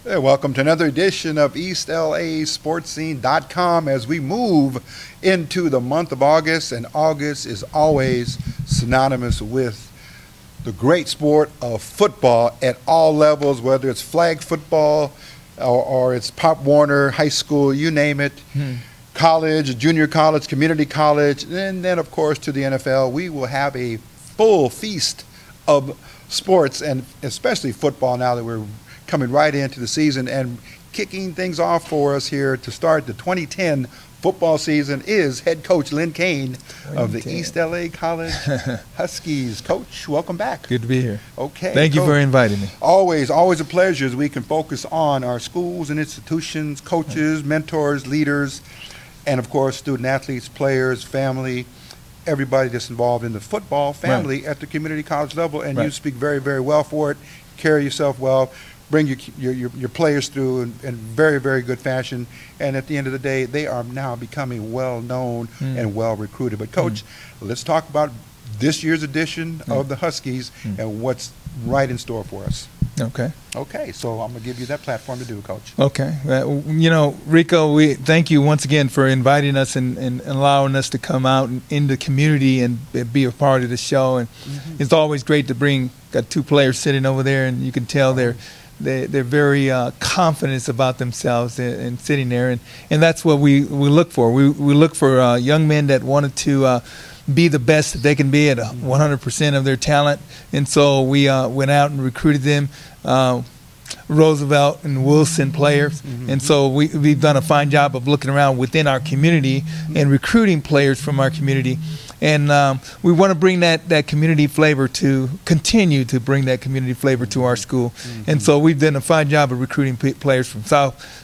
Hey, welcome to another edition of EastLASportsScene.com as we move into the month of August, and August is always synonymous with the great sport of football at all levels, whether it's flag football or it's Pop Warner, high school, you name it, college, junior college, community college, and then, of course, to the NFL. We will have a full feast of sports, and especially football now that we're coming right into the season. And kicking things off for us here to start the 2010 football season is head coach Lynn Cain of the East LA College Huskies. Coach, welcome back. Good to be here. Okay. Thank you for inviting me. Always a pleasure as we can focus on our schools and institutions, coaches, mentors, leaders, and of course student athletes, players, family, everybody that's involved in the football family at the community college level. And you speak very, very well for it. Carry yourself well. Bring your players through in very, very good fashion. And at the end of the day, they are now becoming well-known and well-recruited. But, Coach, let's talk about this year's edition of the Huskies and what's right in store for us. Okay. Okay, so I'm going to give you that platform to do, Coach. Okay. You know, Rico, we thank you once again for inviting us and allowing us to come out in the community and be a part of the show. And it's always great to got two players sitting over there, and you can tell they're very confident about themselves and sitting there, and that's what we look for. We look for young men that wanted to be the best that they can be at 100% of their talent, and so we went out and recruited them, Roosevelt and Wilson players, and so we've done a fine job of looking around within our community and recruiting players from our community. And we want to bring that community flavor continue to bring that community flavor to our school. And so we've done a fine job of recruiting players from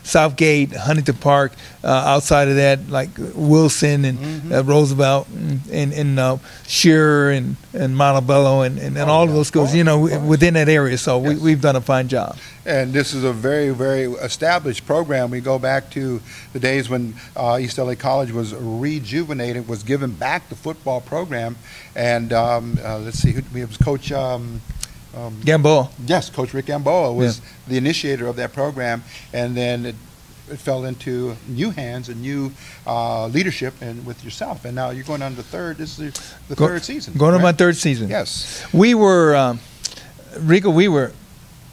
Southgate, Huntington Park, outside of that, like Wilson and Roosevelt and Shearer and Montebello and all of those schools, you know, within that area. So we've done a fine job. And this is a very, very established program. We go back to the days when East LA College was rejuvenated, was given back the football program. And let's see, we have Coach Gamboa. Yes, Coach Rick Gamboa was the initiator of that program. And then it fell into new hands and new leadership and with yourself. And now you're going on the third. This is the third season. Going on my third season. Yes. We were, Rico, we were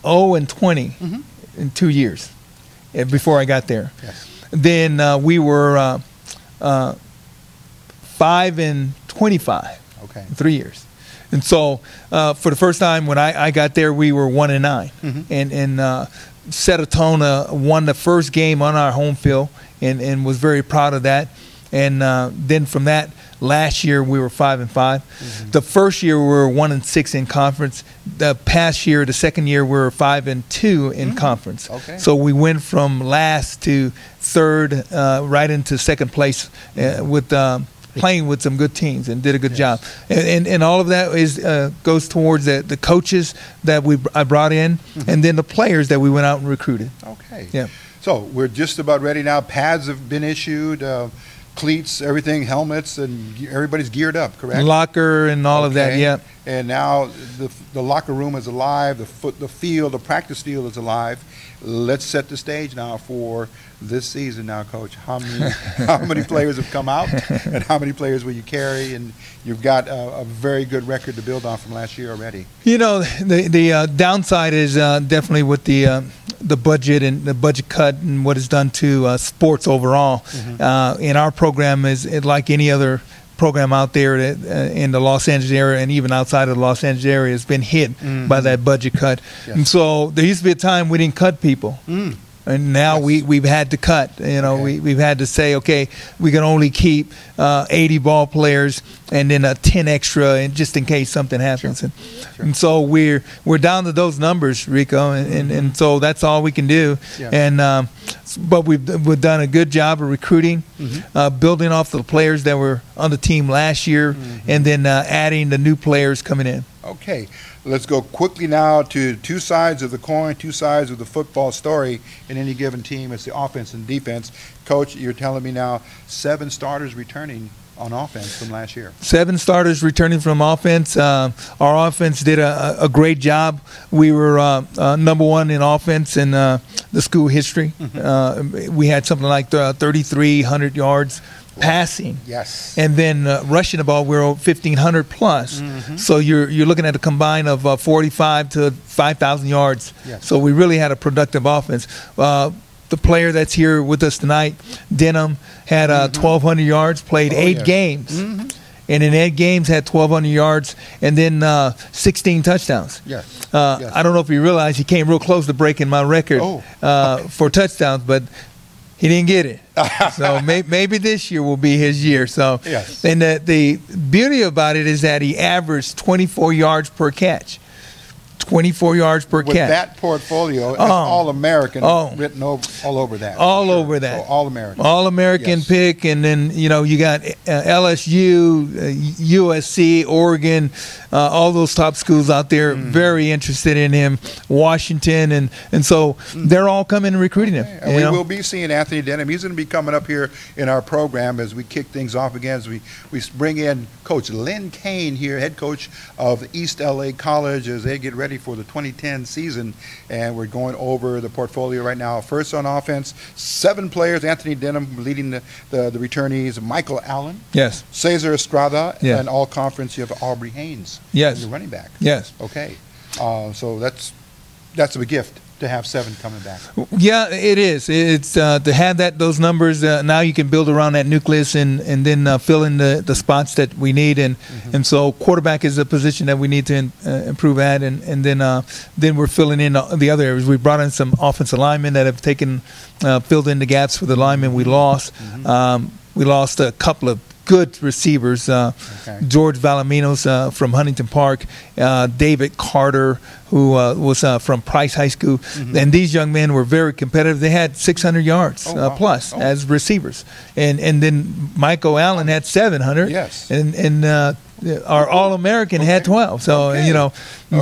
0-20 in 2 years before I got there. Yes. Then we were 5-25 in 3 years. And so for the first time when I got there, we were 1-9. And Settatona won the first game on our home field and was very proud of that. And then from that, last year we were 5-5. The first year we were 1-6 in conference. The past year, the second year, we were 5-2 in conference. Okay. So we went from last to third, right into second place with playing with some good teams, and did a good job. And all of that goes towards the coaches that I brought in, and then the players that we went out and recruited. Okay. Yeah. So we're just about ready now. Pads have been issued. Cleats, everything, helmets, and everybody's geared up, correct? Locker and all of that, yeah. And now the locker room is alive, the field, the practice field is alive. Let's set the stage now for this season now, Coach. How many players have come out, and how many players will you carry? And you've got a very good record to build on from last year already. You know, the downside is definitely with the budget and the budget cut and what it's done to sports overall. In our program is like any other program out there that, in the Los Angeles area and even outside of the Los Angeles area has been hit by that budget cut. And so there used to be a time we didn't cut people. And now we've had to cut. You know, we've had to say, okay, we can only keep 80 ball players and then 10 extra, and just in case something happens. And so we're down to those numbers, Rico, and so that's all we can do. And but we've done a good job of recruiting, building off the players that were on the team last year, and then adding the new players coming in. Okay, let's go quickly now to two sides of the coin, two sides of the football story in any given team. It's the offense and defense. Coach, you're telling me now 7 starters returning on offense from last year. 7 starters returning from offense. Our offense did a great job. We were #1 in offense, and the school history. We had something like 3,300 yards passing. Yes. And then rushing the ball, we're 1,500 plus. So you're looking at a combine of 45 to 5,000 yards. Yes. So we really had a productive offense. The player that's here with us tonight, Denham, had 1,200 yards, played 8 games. And in 8 games had 1,200 yards and then 16 touchdowns. Yes. I don't know if you realize he came real close to breaking my record for touchdowns, but he didn't get it. So maybe this year will be his year. So, yes. And the beauty about it is that he averaged 24 yards per catch. 24 yards per catch. With that portfolio, it's All-American written all over that. All over that. So All-American. All-American pick, and then, you got LSU, USC, Oregon, all those top schools out there very interested in him, Washington, and so they're all coming and recruiting him. And we will be seeing Anthony Denham. He's going to be coming up here in our program as we kick things off again, as we bring in Coach Lynn Cain here, head coach of East LA College, as they get ready for the 2010 season, and we're going over the portfolio right now. First on offense, 7 players. Anthony Denham leading the returnees. Michael Allen. Yes. Cesar Estrada. Yes. And all conference, you have Aubrey Haynes. Yes. The running back. Yes. Okay. So that's a gift to have 7 coming back. Yeah, it is. It's to have those numbers. Now you can build around that nucleus and then fill in the spots that we need. And so quarterback is a position that we need to improve at. And then we're filling in the other areas. We brought in some offensive linemen that have filled in the gaps for the linemen we lost. We lost a couple of good receivers, George Valaminos from Huntington Park, David Carter, who was from Price High School. And these young men were very competitive. They had 600 yards plus as receivers. And then Michael Allen had 700. Yes. And our All-American had 12. So,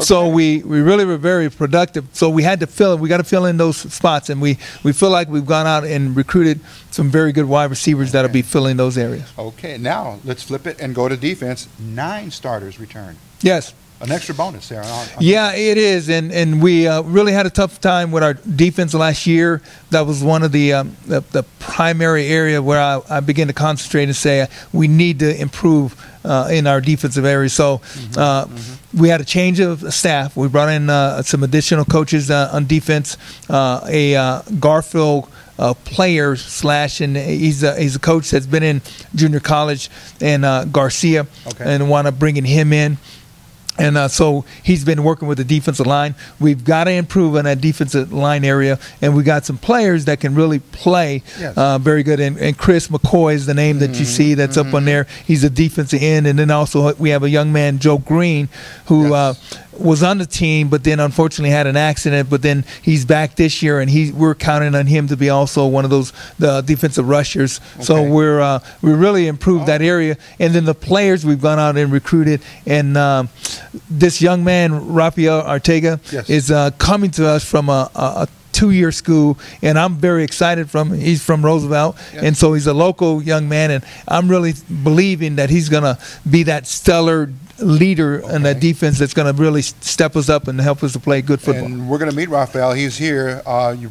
so we really were very productive. So we had to we got to fill in those spots. And we feel like we've gone out and recruited some very good wide receivers that'll be filling those areas. Okay, now let's flip it and go to defense. 9 starters return. Yes. An extra bonus there. Yeah, it is, and we really had a tough time with our defense last year. That was one of the primary area where I began to concentrate and say we need to improve in our defensive area. So we had a change of staff. We brought in some additional coaches on defense. A Garfield player and he's a coach that's been in junior college, and Garcia, and want to bring him in. And so he's been working with the defensive line. We've got to improve on that defensive line area, and we got some players that can really play very good. And Chris McCoy is the name that you see that's up on there. He's a defensive end. And then also we have a young man, Joe Green, who was on the team, but then unfortunately had an accident. But then he's back this year, and we're counting on him to be also one of those defensive rushers. So we really improved that area. And then the players we've gone out and recruited, and this young man, Rafael Arteaga, is coming to us from a 2-year school, and I'm very excited he's from Roosevelt, and so he's a local young man, and I'm really believing that he's going to be that stellar leader in that defense that's going to really step us up and help us to play good football. And we're going to meet Rafael. He's here. You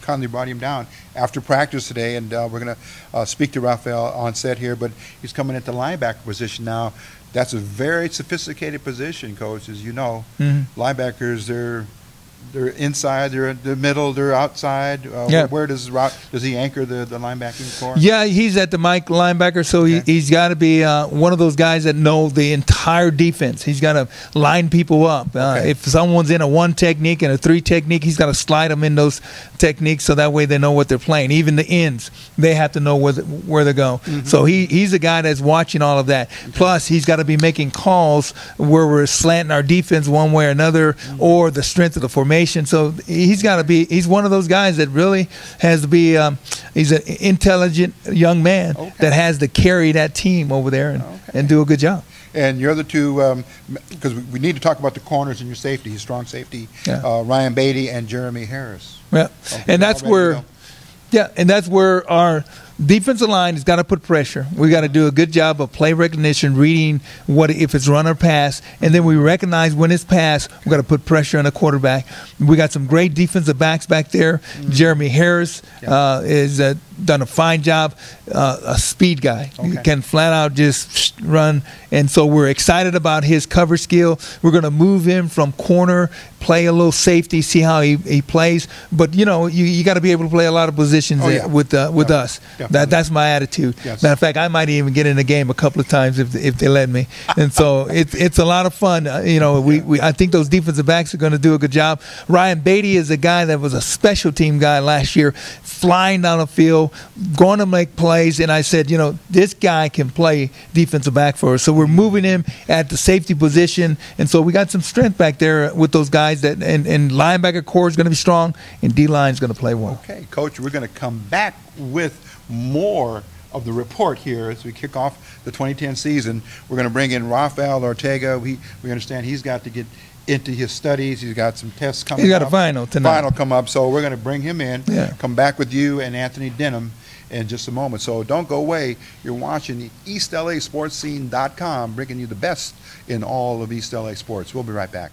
kindly brought him down after practice today, and we're going to speak to Rafael on set here, but he's coming at the linebacker position now. That's a very sophisticated position, Coach, as you know. Linebackers, they're inside, they're in the middle, they're outside. Where does he anchor the linebacking core? Yeah, he's at the Mike linebacker, so he's got to be one of those guys that know the entire defense. He's got to line people up. If someone's in a 1 technique and a 3 technique, he's got to slide them in those techniques so that way they know what they're playing. Even the ends, they have to know where to go. So he's a guy that's watching all of that. Plus, he's got to be making calls where we're slanting our defense one way or another, or the strength of the formation. So he's got to be. He's one of those guys that really has to be. He's an intelligent young man that has to carry that team over there and do a good job. And your other two, because we need to talk about the corners and your safety, his strong safety, Ryan Beatty and Jeremy Harris. Yeah, and that's where. Yeah, and that's where our defensive line has got to put pressure. We got to do a good job of play recognition, reading what if it's run or pass, and then we recognize when it's pass. We got to put pressure on the quarterback. We got some great defensive backs back there. Jeremy Harris is done a fine job. A speed guy. He can flat out just run, and so we're excited about his cover skill. We're going to move him from corner, play a little safety, see how he plays. But you know, you got to be able to play a lot of positions with us. That's my attitude. Matter of fact, I might even get in the game a couple of times if they let me. And so it's a lot of fun. You know, I think those defensive backs are going to do a good job. Ryan Beatty is a guy that was a special team guy last year, flying down the field, going to make plays. And I said, you know, this guy can play defensive back for us. So we're moving him at the safety position, and so we got some strength back there with those guys. That and linebacker core is going to be strong, and D-line is going to play well. Okay, Coach, we're going to come back with more of the report here as we kick off the 2010 season. We're going to bring in Rafael Ortega. We understand he's got to get into his studies. He's got some tests coming up. He's got a final tonight. Final come up, so we're going to bring him in. Come back with you and Anthony Denham in just a moment. So don't go away. You're watching the EastLASportsScene.com, bringing you the best in all of East LA sports. We'll be right back.